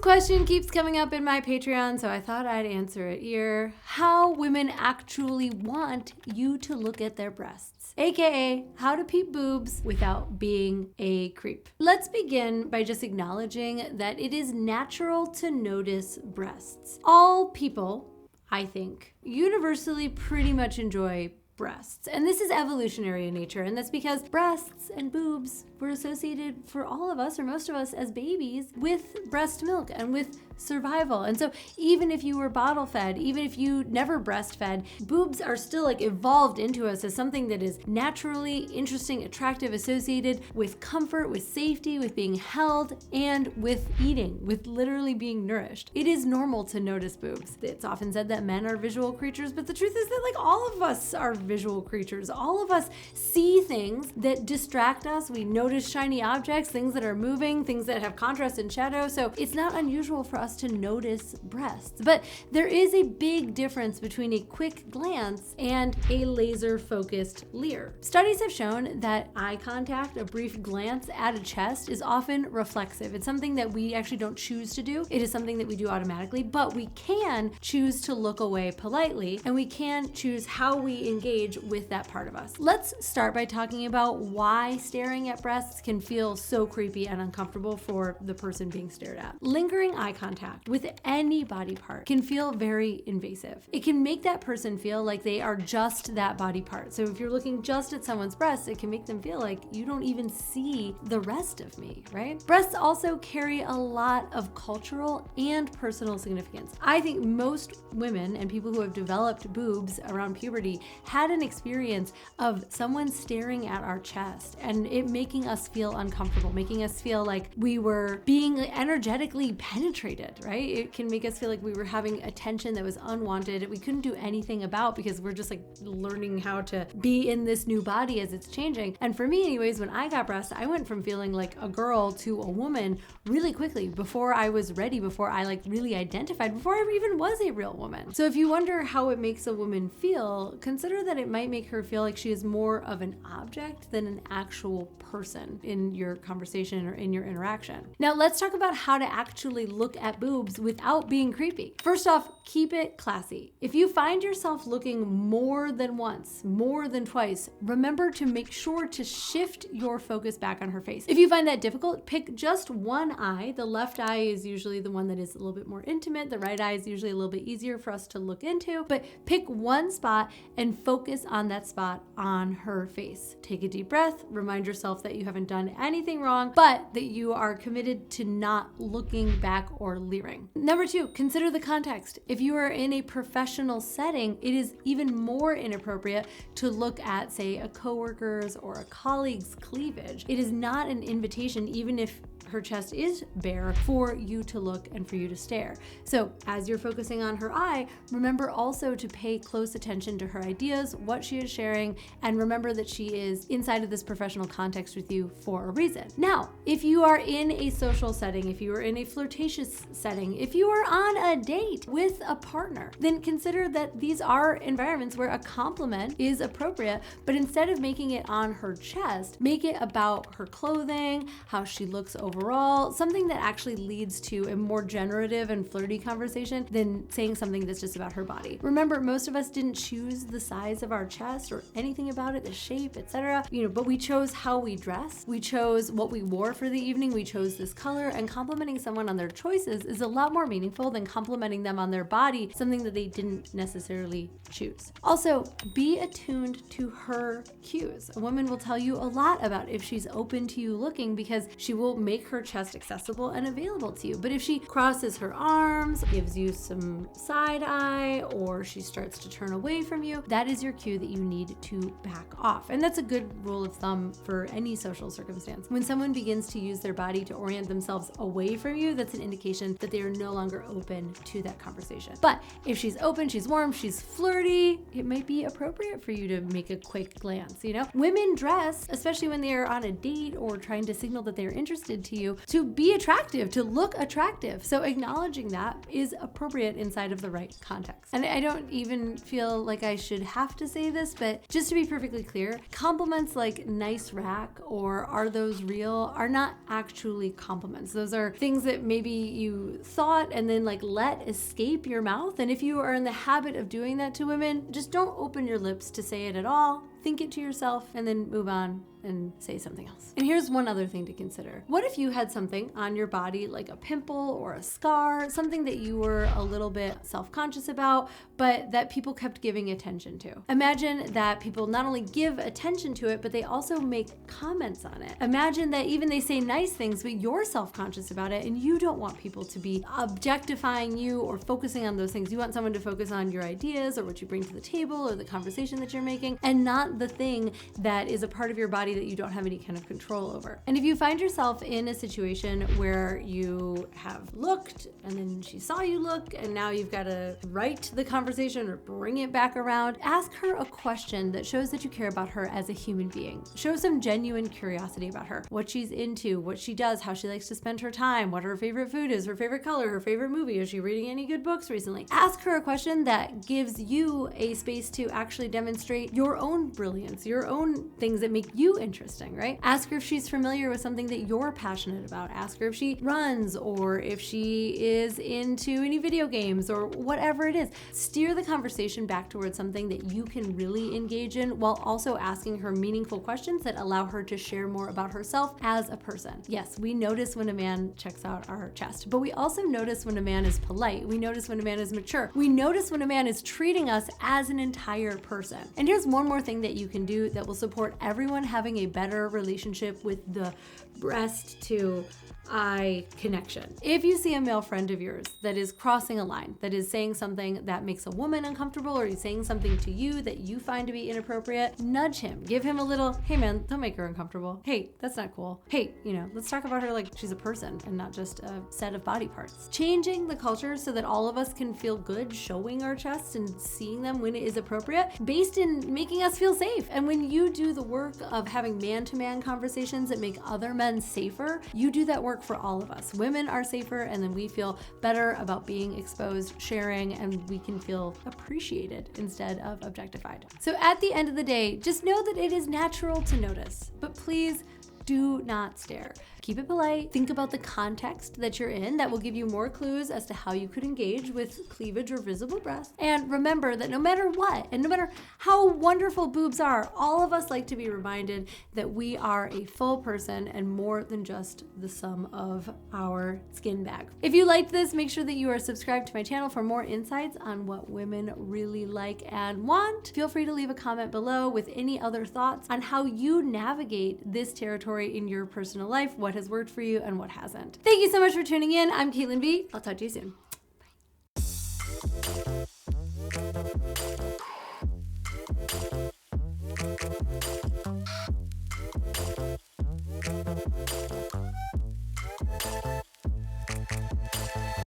question keeps coming up in my Patreon, so I thought I'd answer it here. How women actually want you to look at their breasts, aka how to peep boobs without being a creep. Let's begin by just acknowledging that it is natural to notice breasts. All people, I think, universally pretty much enjoy breasts. And this is evolutionary in nature, and that's because breasts and boobs were associated for all of us, or most of us as babies, with breast milk and with survival. And so even if you were bottle fed, even if you never breastfed, boobs are still like evolved into us as something that is naturally interesting, attractive, associated with comfort, with safety, with being held, and with eating, with literally being nourished. It is normal to notice boobs. It's often said that men are visual creatures, but the truth is that like all of us are visual creatures. All of us see things that distract us. We notice shiny objects, things that are moving, things that have contrast and shadow. So it's not unusual for us to notice breasts. But there is a big difference between a quick glance and a laser-focused leer. Studies have shown that eye contact, a brief glance at a chest, is often reflexive. It's something that we actually don't choose to do. It is something that we do automatically, but we can choose to look away politely, and we can choose how we engage with that part of us. Let's start by talking about why staring at breasts can feel so creepy and uncomfortable for the person being stared at. Lingering eye contact with any body part can feel very invasive. It can make that person feel like they are just that body part. So if you're looking just at someone's breasts, it can make them feel like you don't even see the rest of me, right? Breasts also carry a lot of cultural and personal significance. I think most women and people who have developed boobs around puberty had an experience of someone staring at our chest and it making us feel uncomfortable, making us feel like we were being energetically penetrated, right? It can make us feel like we were having attention that was unwanted, we couldn't do anything about because we're just like learning how to be in this new body as it's changing. And for me anyways, when I got breasts, I went from feeling like a girl to a woman really quickly before I was ready, before I like really identified, before I even was a real woman. So if you wonder how it makes a woman feel, consider that it might make her feel like she is more of an object than an actual person in your conversation or in your interaction. Now let's talk about how to actually look at boobs without being creepy. First off, keep it classy. If you find yourself looking more than once, more than twice, remember to make sure to shift your focus back on her face. If you find that difficult, pick just one eye. The left eye is usually the one that is a little bit more intimate. The right eye is usually a little bit easier for us to look into, but pick one spot and focus on that spot on her face. Take a deep breath, remind yourself that you haven't done anything wrong, but that you are committed to not looking back or leering. Number two, consider the context. If you are in a professional setting, it is even more inappropriate to look at, say, a coworker's or a colleague's cleavage. It is not an invitation, even if her chest is bare, for you to look and for you to stare. So as you're focusing on her eye, remember also to pay close attention to her ideas, what she is sharing, and remember that she is inside of this professional context with you for a reason. Now, if you are in a social setting, if you are in a flirtatious setting, if you are on a date with a partner, then consider that these are environments where a compliment is appropriate, but instead of making it on her chest, make it about her clothing, how she looks overall, something that actually leads to a more generative and flirty conversation than saying something that's just about her body. Remember, most of us didn't choose the size of our chest or anything about it, the shape, etc. But we chose how we dress. We chose what we wore for the evening. We chose this color, and complimenting someone on their choices is a lot more meaningful than complimenting them on their body, something that they didn't necessarily choose. Also, be attuned to her cues. A woman will tell you a lot about if she's open to you looking because she will make her chest accessible and available to you. But if she crosses her arms, gives you some side eye, or she starts to turn away from you, that is your cue that you need to back off. And that's a good rule of thumb for any social circumstance. When someone begins to use their body to orient themselves away from you, that's an indication that they are no longer open to that conversation. But if she's open, she's warm, she's flirty, it might be appropriate for you to make a quick glance. Women dress, especially when they are on a date or trying to signal that they're interested to to you to be attractive, to look attractive. So acknowledging that is appropriate inside of the right context. And I don't even feel like I should have to say this, but just to be perfectly clear, compliments like nice rack or are those real are not actually compliments. Those are things that maybe you thought and then like let escape your mouth. And if you are in the habit of doing that to women, just don't open your lips to say it at all. Think it to yourself and then move on and say something else. And here's one other thing to consider. What if you had something on your body like a pimple or a scar, something that you were a little bit self-conscious about, but that people kept giving attention to? Imagine that people not only give attention to it, but they also make comments on it. Imagine that even they say nice things, but you're self-conscious about it and you don't want people to be objectifying you or focusing on those things. You want someone to focus on your ideas or what you bring to the table or the conversation that you're making, and not the thing that is a part of your body that you don't have any kind of control over. And if you find yourself in a situation where you have looked and then she saw you look and now you've got to right the conversation or bring it back around, ask her a question that shows that you care about her as a human being. Show some genuine curiosity about her, what she's into, what she does, how she likes to spend her time, what her favorite food is, her favorite color, her favorite movie, is she reading any good books recently? Ask her a question that gives you a space to actually demonstrate your own brilliance, your own things that make you interesting, right? Ask her if she's familiar with something that you're passionate about. Ask her if she runs or if she is into any video games or whatever it is. Steer the conversation back towards something that you can really engage in while also asking her meaningful questions that allow her to share more about herself as a person. Yes, we notice when a man checks out our chest, but we also notice when a man is polite. We notice when a man is mature. We notice when a man is treating us as an entire person. And here's one more thing that you can do that will support everyone having a better relationship with the breast to eye connection. If you see a male friend of yours that is crossing a line, that is saying something that makes a woman uncomfortable, or he's saying something to you that you find to be inappropriate, nudge him. Give him a little, hey man, don't make her uncomfortable. Hey, that's not cool. Hey, let's talk about her like she's a person and not just a set of body parts. Changing the culture so that all of us can feel good showing our chests and seeing them when it is appropriate, based in making us feel safe. And when you do the work of having man-to-man conversations that make other men safer, you do that work for all of us. Women are safer, and then we feel better about being exposed, sharing, and we can feel appreciated instead of objectified. So at the end of the day, just know that it is natural to notice, but please do not stare. Keep it polite. Think about the context that you're in. That will give you more clues as to how you could engage with cleavage or visible breasts. And remember that no matter what, and no matter how wonderful boobs are, all of us like to be reminded that we are a full person and more than just the sum of our skin bag. If you liked this, make sure that you are subscribed to my channel for more insights on what women really like and want. Feel free to leave a comment below with any other thoughts on how you navigate this territory in your personal life, what has worked for you and what hasn't. Thank you so much for tuning in. I'm Caitlin B. I'll talk to you soon. Bye.